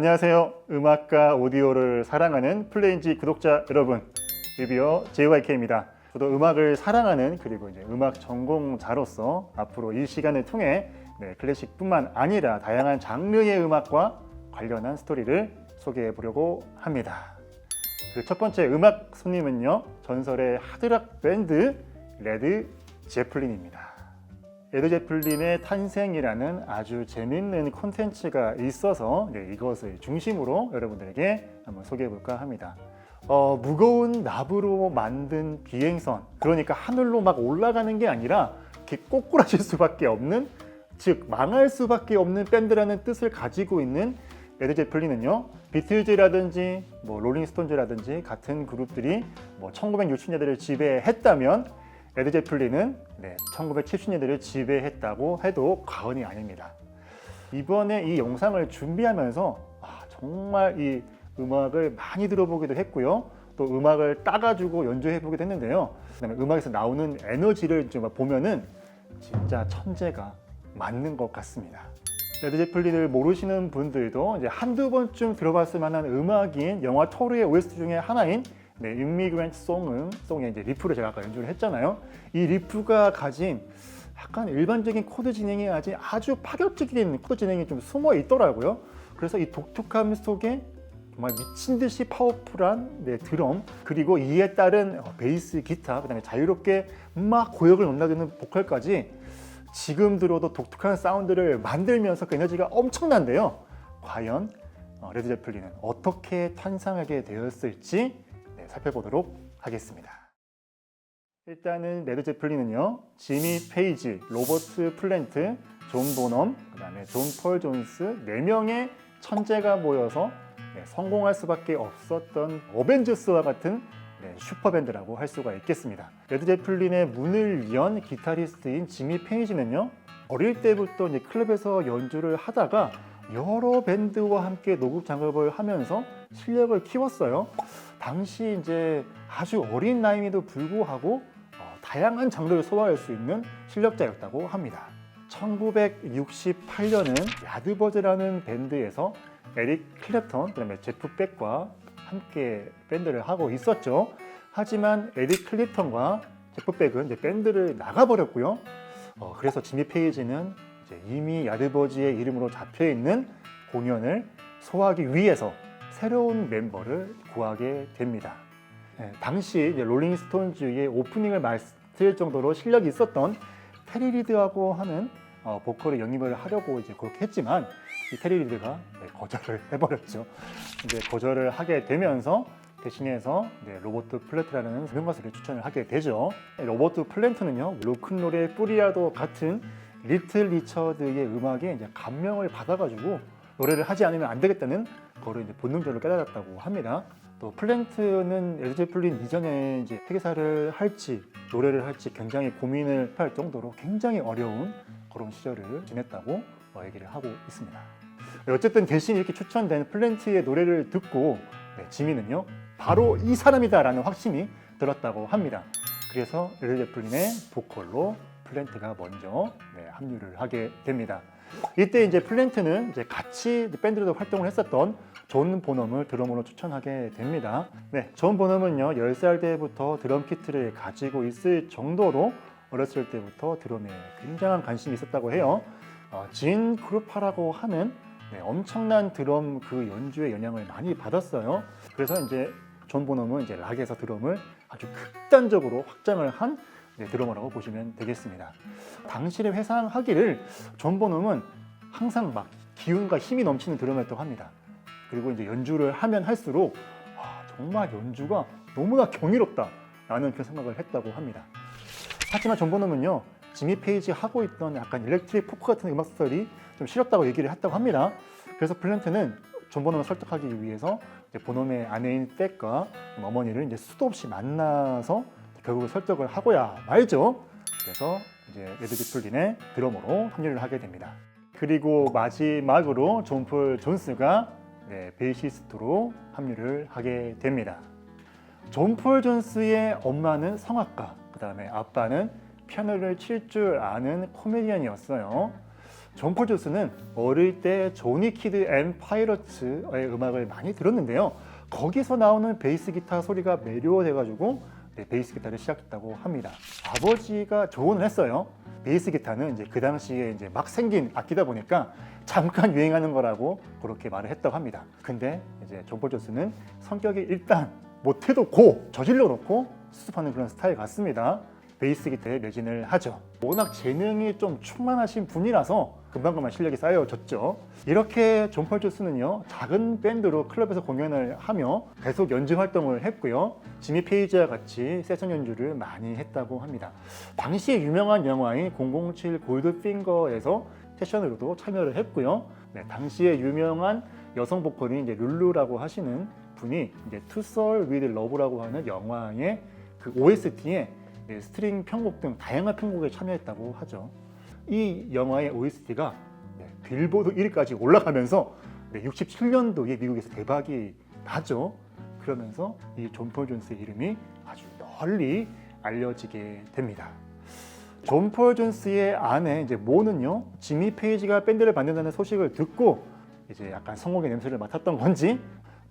안녕하세요. 음악과 오디오를 사랑하는 플레인지 구독자 여러분, 리뷰어 JYK입니다. 저도 음악을 사랑하는 그리고 이제 음악 전공자로서 앞으로 이 시간을 통해 클래식뿐만 아니라 다양한 장르의 음악과 관련한 스토리를 소개해 보려고 합니다. 그 첫 번째 음악 손님은요, 전설의 하드락 밴드 레드 제플린입니다. 레드 제플린의 탄생이라는 아주 재밌는 콘텐츠가 있어서 이것을 중심으로 여러분들에게 한번 소개해 볼까 합니다. 무거운 나무로 만든 비행선, 그러니까 하늘로 막 올라가는 게 아니라 이렇게 꼬꾸라질 수밖에 없는, 즉 망할 수밖에 없는 밴드라는 뜻을 가지고 있는 레드 제플린은요, 비틀즈라든지 롤링스톤즈라든지 같은 그룹들이 1960년대를 지배했다면 레드 제플린은 1970년대를 지배했다고 해도 과언이 아닙니다. 이번에 이 영상을 준비하면서 정말 이 음악을 많이 들어보기도 했고요. 또 음악을 따가지고 연주해보기도 했는데요. 그다음에 음악에서 나오는 에너지를 좀 보면은 진짜 천재가 맞는 것 같습니다. 레드 제플린을 모르시는 분들도 이제 한두 번쯤 들어봤을 만한 음악인 영화 토르의 OST 중에 하나인 임미그랜트 송의 이제 리프를 제가 아까 연주를 했잖아요. 이 리프가 가진 약간 일반적인 코드 진행이 아주 파격적인 코드 진행이 좀 숨어 있더라고요. 그래서 이 독특함 속에 정말 미친 듯이 파워풀한 드럼, 그리고 이에 따른 베이스, 기타, 그다음에 자유롭게 막 고역을 넘나드는 보컬까지 지금 들어도 독특한 사운드를 만들면서 그 에너지가 엄청난데요. 과연 레드 제플린은 어떻게 탄생하게 되었을지 살펴보도록 하겠습니다. 일단은 레드 제플린은요, 지미 페이지, 로버트 플랜트, 존 보넘, 그 다음에 존 폴 존스 4명의 천재가 모여서 성공할 수밖에 없었던 어벤져스와 같은 슈퍼밴드라고 할 수가 있겠습니다. 레드 제플린의 문을 연 기타리스트인 지미 페이지는요, 어릴 때부터 이제 클럽에서 연주를 하다가 여러 밴드와 함께 녹음 작업을 하면서 실력을 키웠어요. 당시 이제 아주 어린 나이임에도 불구하고 다양한 장르를 소화할 수 있는 실력자였다고 합니다. 1968년은 야드버즈라는 밴드에서 에릭 클랩턴, 그다음에 제프 백과 함께 밴드를 하고 있었죠. 하지만 에릭 클랩턴과 제프 백은 이제 밴드를 나가버렸고요. 그래서 지미 페이지는 이제 이미 야드버즈의 이름으로 잡혀 있는 공연을 소화하기 위해서 새로운 멤버를 구하게 됩니다. 당시 이제 롤링스톤즈의 오프닝을 맡을 정도로 실력이 있었던 테리 리드하고 하는 보컬을 영입을 하려고 이제 그렇게 했지만 이 테리 리드가 거절을 해버렸죠. 이제 거절을 하게 되면서 대신해서 로버트 플랜트라는 유명 가수를 추천을 하게 되죠. 로버트 플랜트는요, 로큰롤의 뿌리와도 같은 리틀 리처드의 음악에 이제 감명을 받아가지고 노래를 하지 않으면 안 되겠다는 거를 이제 본능적으로 깨달았다고 합니다. 또 플랜트는 레드 제플린 이전에 이제 회계사를 할지 노래를 할지 굉장히 고민을 할 정도로 굉장히 어려운 그런 시절을 지냈다고 얘기를 하고 있습니다. 어쨌든 대신 이렇게 추천된 플랜트의 노래를 듣고 지미는요, 바로 이 사람이다라는 확신이 들었다고 합니다. 그래서 레드 제플린의 보컬로 플랜트가 먼저 합류를 하게 됩니다. 이때 이제 플랜트는 이제 같이 밴드로도 활동을 했었던 존 보넘을 드러머로 추천하게 됩니다. 존 보넘은요, 10살 때부터 드럼 키트를 가지고 있을 정도로 어렸을 때부터 드럼에 굉장한 관심이 있었다고 해요. 진 크루파라고 하는 엄청난 드럼 그 연주의 영향을 많이 받았어요. 그래서 이제 존 보넘은 이제 락에서 드럼을 아주 극단적으로 확장을 한 드러머라고 보시면 되겠습니다. 당시를 회상하기를 존 보넘은 항상 막 기운과 힘이 넘치는 드러머였다고 합니다. 그리고 이제 연주를 하면 할수록 정말 연주가 너무나 경이롭다라는 그런 생각을 했다고 합니다. 하지만 존 보넘은요, 지미 페이지 하고 있던 약간 일렉트릭 포크 같은 음악 스타일이 좀 싫었다고 얘기를 했다고 합니다. 그래서 플랜트는 존 보넘을 설득하기 위해서 보넘의 아내인 팩과 어머니를 이제 수도 없이 만나서 결국 설득을 하고야 말죠. 그래서 이제 레드 제플린의 드러머로 합류를 하게 됩니다. 그리고 마지막으로 존 폴 존스가 베이시스트로 합류를 하게 됩니다. 존 폴 존스의 엄마는 성악가, 그 다음에 아빠는 피아노를 칠 줄 아는 코미디언이었어요. 존 폴 존스는 어릴 때 조니 키드 앤 파이러츠의 음악을 많이 들었는데요. 거기서 나오는 베이스 기타 소리가 매료돼가지고 베이스 기타를 시작했다고 합니다. 아버지가 조언을 했어요. 베이스 기타는 이제 그 당시에 이제 막 생긴 악기다 보니까 잠깐 유행하는 거라고 그렇게 말을 했다고 합니다. 근데 이제 존 폴 존스는 성격이 일단 못해도 고 저질러 놓고 수습하는 그런 스타일 같습니다. 베이스 기타에 매진을 하죠. 워낙 재능이 좀 충만하신 분이라서 금방금방 실력이 쌓여졌죠. 이렇게 존 폴 존스는요, 작은 밴드로 클럽에서 공연을 하며 계속 연주 활동을 했고요. 지미 페이지와 같이 세션 연주를 많이 했다고 합니다. 당시에 유명한 영화인 007 골드핑거에서 세션으로도 참여를 했고요. 네, 당시에 유명한 여성 보컬인 이제 룰루라고 하시는 분이 이제 To Soul with Love라고 하는 영화의 그 OST에 스트링 편곡 등 다양한 편곡에 참여했다고 하죠. 이 영화의 OST가 빌보드 1위까지 올라가면서 67년도에 미국에서 대박이 나죠. 그러면서 이 존 폴 존스의 이름이 아주 널리 알려지게 됩니다. 존 폴 존스의 아내 이제 모는요, 지미 페이지가 밴드를 만든다는 소식을 듣고 이제 약간 성공의 냄새를 맡았던 건지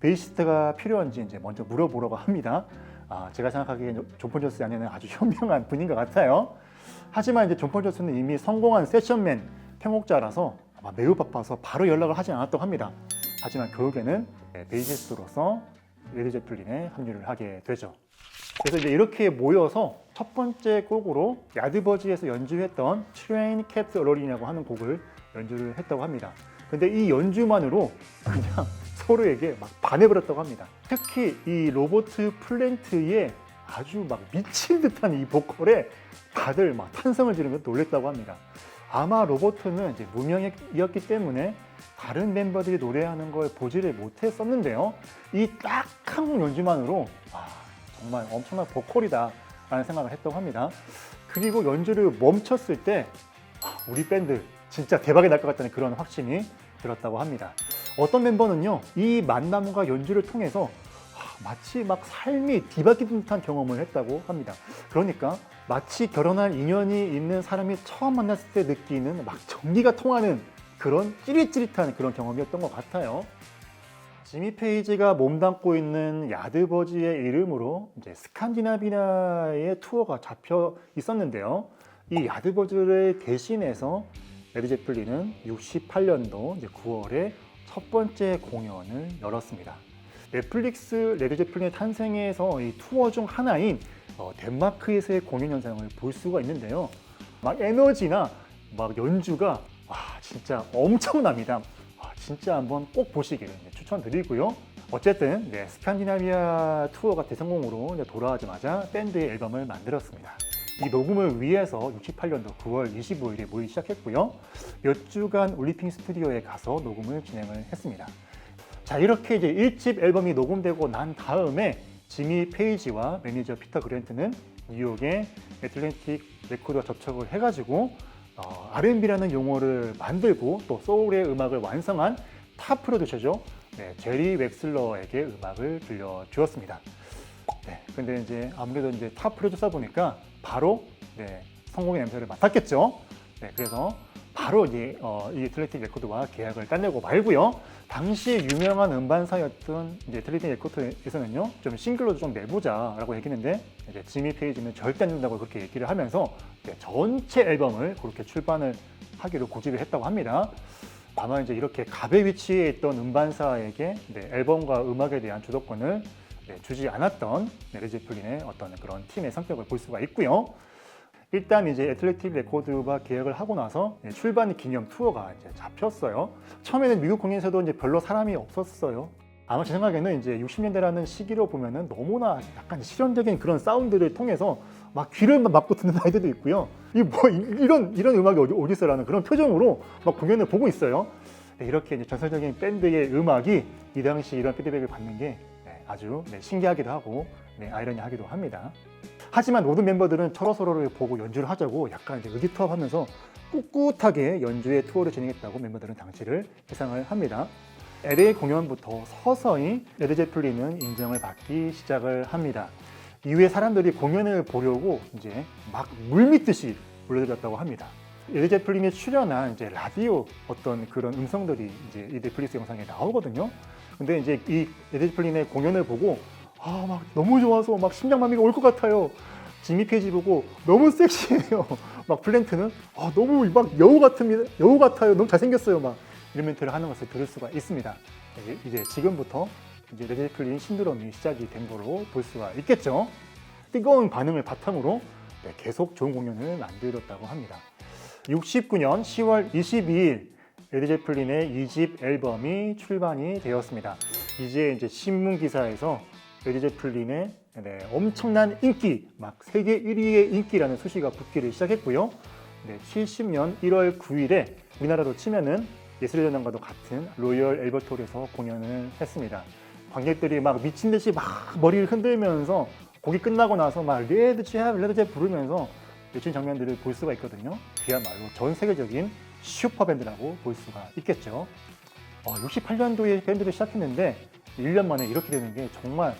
베이시스트가 필요한지 이제 먼저 물어보려고 합니다. 제가 생각하기엔 존 폴 존스의 아내는 아주 현명한 분인 것 같아요. 하지만 이제 존 폴 존스는 이미 성공한 세션맨 편곡자라서 아마 매우 바빠서 바로 연락을 하지 않았다고 합니다. 하지만 결국에는 베이시스트로서 레드 제플린에 합류를 하게 되죠. 그래서 이제 이렇게 모여서 첫 번째 곡으로 야드버지에서 연주했던 트레인 캡트 어로린이라고 하는 곡을 연주를 했다고 합니다. 근데 이 연주만으로 그냥 서로에게 막 반해버렸다고 합니다. 특히 이 로버트 플랜트의 아주 막 미친 듯한 이 보컬에 다들 막 탄성을 지르면서 놀랬다고 합니다. 아마 로버트는 이제 무명이었기 때문에 다른 멤버들이 노래하는 걸 보지를 못했었는데요. 이 딱 한 곡 연주만으로 정말 엄청난 보컬이다 라는 생각을 했다고 합니다. 그리고 연주를 멈췄을 때 우리 밴드 진짜 대박이 날 것 같다는 그런 확신이 들었다고 합니다. 어떤 멤버는요, 이 만남과 연주를 통해서 마치 막 삶이 뒤바뀌는 듯한 경험을 했다고 합니다. 그러니까 마치 결혼할 인연이 있는 사람이 처음 만났을 때 느끼는 막 전기가 통하는 그런 찌릿찌릿한 그런 경험이었던 것 같아요. 지미 페이지가 몸담고 있는 야드버지의 이름으로 이제 스칸디나비아의 투어가 잡혀 있었는데요. 이 야드버지를 대신해서 레드 제플린은 68년도 이제 9월에 첫 번째 공연을 열었습니다. 넷플릭스 레드 제플린의 탄생에서 이 투어 중 하나인 덴마크에서의 공연 영상을 볼 수가 있는데요. 막 에너지나 막 연주가 진짜 엄청납니다. 진짜 한번 꼭 보시기를 추천드리고요. 어쨌든 스칸디나비아 투어가 대성공으로 돌아가자마자 밴드의 앨범을 만들었습니다. 이 녹음을 위해서 68년도 9월 25일에 모이기 시작했고요. 몇 주간 올리핑 스튜디오에 가서 녹음을 진행을 했습니다. 자, 이렇게 이제 1집 앨범이 녹음되고 난 다음에 지미 페이지와 매니저 피터 그랜트는 뉴욕의 애틀랜틱 레코드와 접촉을 해가지고 R&B라는 용어를 만들고 또 소울의 음악을 완성한 탑 프로듀서죠. 제리 웩슬러에게 음악을 들려주었습니다. 근데 이제 아무래도 이제 탑 프로듀서 보니까 바로 성공의 냄새를 맡았겠죠. 그래서 바로 이 애틀랜틱 레코드와 계약을 따내고 말고요. 당시 유명한 음반사였던 애틀랜틱 레코드에서는요, 좀 싱글로도 좀 내보자라고 얘기했는데 지미 페이지는 절대 안 된다고 그렇게 얘기를 하면서 전체 앨범을 그렇게 출반을 하기로 고집을 했다고 합니다. 아마 이제 이렇게 갑의 위치에 있던 음반사에게 앨범과 음악에 대한 주도권을 주지 않았던 레드 제플린의 어떤 그런 팀의 성격을 볼 수가 있고요. 일단 이제 애틀랜틱 레코드와 계약을 하고 나서 출반 기념 투어가 이제 잡혔어요. 처음에는 미국 공연에서도 이제 별로 사람이 없었어요. 아마 제 생각에는 이제 60년대라는 시기로 보면은 너무나 약간 실현적인 그런 사운드를 통해서 막 귀를 막고 듣는 아이들도 있고요. 이런 음악이 어디 있어라는 그런 표정으로 막 공연을 보고 있어요. 이렇게 이제 전설적인 밴드의 음악이 이 당시 이런 피드백을 받는 게 아주 신기하기도 하고 아이러니하기도 합니다. 하지만 모든 멤버들은 서로를 보고 연주를 하자고 약간 이제 의기투합하면서 꿋꿋하게 연주의 투어를 진행했다고 멤버들은 당시를 예상을 합니다. LA 공연부터 서서히 레드 제플린은 인정을 받기 시작을 합니다. 이후에 사람들이 공연을 보려고 이제 막 물밀듯이 몰려들었다고 합니다. 레드 제플린이 출연한 이제 라디오 어떤 그런 음성들이 이제 이 넷플릭스 영상에 나오거든요. 근데 이제 이 레드 제플린의 공연을 보고 막 너무 좋아서 막 심장마비가 올 것 같아요. 지미 페이지 보고 너무 섹시해요. 막 플랜트는 너무 막 여우 같아요. 너무 잘생겼어요. 막 이런 멘트를 하는 것을 들을 수가 있습니다. 이제 지금부터 이제 레드 제플린 신드롬이 시작이 된 거로 볼 수가 있겠죠. 뜨거운 반응을 바탕으로 계속 좋은 공연을 만들었다고 합니다. 69년 10월 22일 레드 제플린의 2집 앨범이 출간이 되었습니다. 이제 신문 기사에서 레드 제플린의 엄청난 인기, 막 세계 1위의 인기라는 수식어가 붙기를 시작했고요. 70년 1월 9일에 우리나라로 치면은 예술의 전당과도 같은 로열 앨버트홀에서 공연을 했습니다. 관객들이 막 미친 듯이 막 머리를 흔들면서 곡이 끝나고 나서 막 레드 제 부르면서 외친 장면들을 볼 수가 있거든요. 그야말로 전 세계적인 슈퍼밴드라고 볼 수가 있겠죠. 68년도에 밴드를 시작했는데 1년 만에 이렇게 되는 게 정말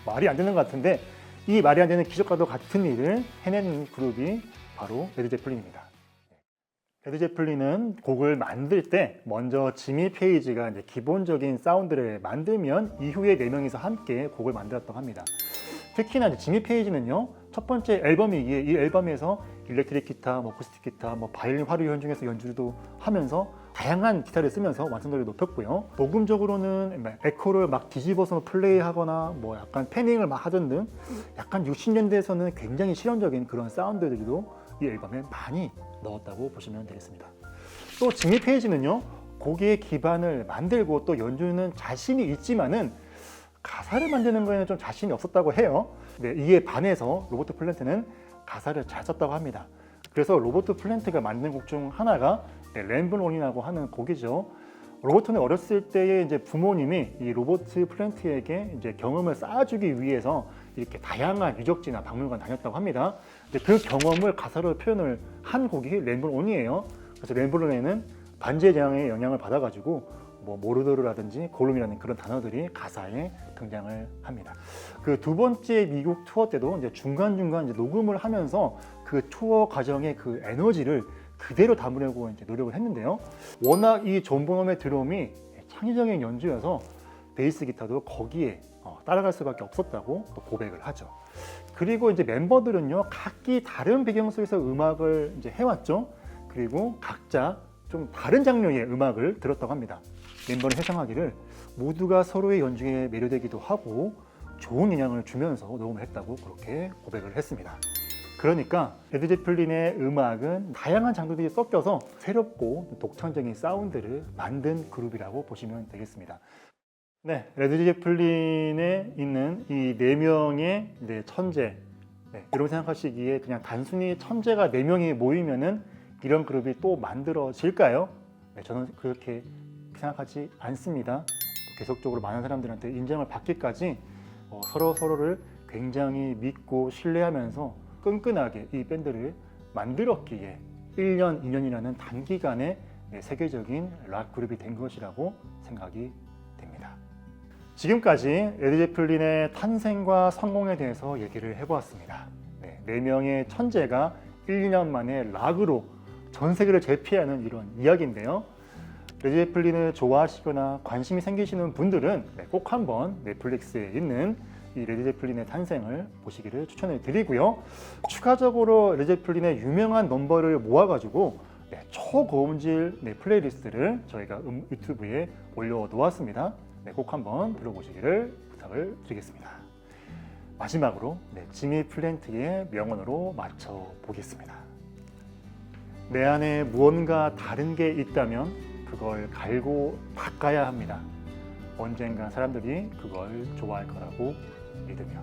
말이 안 되는 것 같은데, 이 말이 안 되는 기적과도 같은 일을 해낸 그룹이 바로 레드 제플린입니다. 레드 제플린은 곡을 만들 때 먼저 지미 페이지가 이제 기본적인 사운드를 만들면 이후에 4명이서 함께 곡을 만들었다고 합니다. 특히나 이제 지미 페이지는요, 첫 번째 앨범이기에 이 앨범에서 일렉트릭 기타, 어쿠스틱 기타, 바이올린 화류 현중에서 연주도 하면서 다양한 기타를 쓰면서 완성도를 높였고요. 녹음적으로는 에코를 막 뒤집어서 플레이하거나 약간 패닝을 막 하던 등 약간 60년대에서는 굉장히 실험적인 그런 사운드들도 이 앨범에 많이 넣었다고 보시면 되겠습니다. 또 지미 페이지는요, 곡의 기반을 만들고 또 연주는 자신이 있지만은 가사를 만드는 거에는 좀 자신이 없었다고 해요. 이에 반해서 로버트 플랜트는 가사를 잘 썼다고 합니다. 그래서 로버트 플랜트가 만든 곡 중 하나가 램블온이라고 하는 곡이죠. 로버트는 어렸을 때에 이제 부모님이 이 로버트 플랜트에게 이제 경험을 쌓아주기 위해서 이렇게 다양한 유적지나 박물관 다녔다고 합니다. 그 경험을 가사로 표현을 한 곡이 램블온이에요. 그래서 램블온에는 반지의 제왕의 영향을 받아가지고 모르도르라든지 골룸이라는 그런 단어들이 가사에 등장을 합니다. 그 두 번째 미국 투어 때도 이제 중간중간 이제 녹음을 하면서 그 투어 과정의 그 에너지를 그대로 담으려고 이제 노력을 했는데요. 워낙 이 존 보넘의 드럼이 창의적인 연주여서 베이스 기타도 거기에 따라갈 수밖에 없었다고 고백을 하죠. 그리고 이제 멤버들은요, 각기 다른 배경 속에서 음악을 이제 해왔죠. 그리고 각자 좀 다른 장르의 음악을 들었다고 합니다. 멤버는 회상하기를 모두가 서로의 연주에 매료되기도 하고 좋은 영향을 주면서 녹음을 했다고 그렇게 고백을 했습니다. 그러니까 레드 제플린의 음악은 다양한 장르들이 섞여서 새롭고 독창적인 사운드를 만든 그룹이라고 보시면 되겠습니다. 레드 제플린에 있는 이 4명의 천재, 이런 생각하시기에 그냥 단순히 천재가 4명이 모이면은 이런 그룹이 또 만들어질까요? 저는 그렇게 생각하지 않습니다. 계속적으로 많은 사람들한테 인정을 받기까지 서로를 굉장히 믿고 신뢰하면서 끈끈하게 이 밴드를 만들었기에 1년, 2년이라는 단기간에 세계적인 락 그룹이 된 것이라고 생각이 됩니다. 지금까지 레드 제플린의 탄생과 성공에 대해서 얘기를 해보았습니다. 4명의 천재가 1, 2년 만에 락으로 전 세계를 제패하는 이런 이야기인데요. 레드 제플린을 좋아하시거나 관심이 생기시는 분들은 꼭 한번 넷플릭스에 있는 이 레드 제플린의 탄생을 보시기를 추천을 드리고요. 추가적으로 레드 제플린의 유명한 넘버를 모아가지고 초고음질 플레이리스트를 저희가 유튜브에 올려놓았습니다. 꼭 한번 들어보시기를 부탁을 드리겠습니다. 마지막으로 지미 플랜트의 명언으로 마쳐보겠습니다. 내 안에 무언가 다른 게 있다면 그걸 갈고 닦아야 합니다. 언젠가 사람들이 그걸 좋아할 거라고 믿으며.